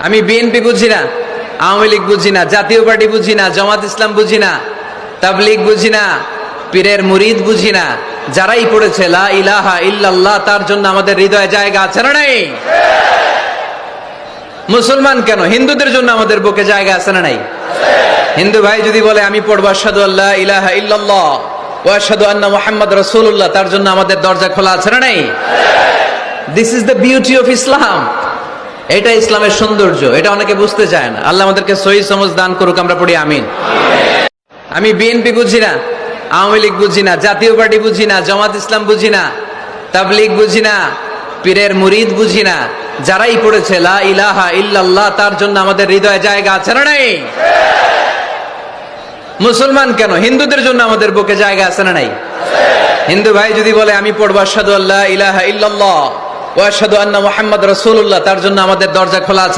আমি বিএনপি বুঝি না, আওয়ামী লীগ বুঝি না, জাতীয় পার্টি বুঝি না, জামাত ইসলাম বুঝি না, তাবলীগ বুঝি না, পীরের মুরিদ বুঝি না। যারাই পড়েছে লা ইলাহা ইল্লাল্লাহ, তার জন্য আমাদের হৃদয়ে জায়গা আছে না নাই? মুসলমান কেন, হিন্দুদের জন্য আমাদের বুকে জায়গা আছে না নাই? হিন্দু ভাই যদি বলে আমি পড়বো আশহাদু আল্লা ইলাহা ইল্লাল্লাহ ওয়া আশহাদু আন্না মুহাম্মাদ রাসূলুল্লাহ, তার জন্য আমাদের দরজা খোলা আছে না নাই? This is the beauty of Islam. এটা ইসলামের সৌন্দর্য, এটা অনেকে বুঝতে চায় না। আল্লাহ আমাদেরকে সহিহ সমঝ দান করুক, আমরা পড়ি আমিন। আমি বিএনপি বুঝি না, আওয়ামী লীগ বুঝি না, জাতীয় পার্টি বুঝি না, জামাত ইসলাম বুঝি না, তাবলীগ বুঝি না, পীরের মুরিদ বুঝি না। যারাই পড়েছে লা ইলাহা ইল্লাল্লাহ, তার জন্য আমাদের হৃদয়ে জায়গা আছে না নাই? মুসলমান কেন, হিন্দুদের জন্য আমাদের বুকে জায়গা আছে না নাই? হিন্দু ভাই যদি বলে আমি পড়বো আশহাদু আল্লা ইলাহা ইল্লাল্লাহ ওয়া আশহাদু আন্না মুহাম্মাদ রাসূলুল্লাহ, তার জন্য আমাদের দরজা খোলা আছে।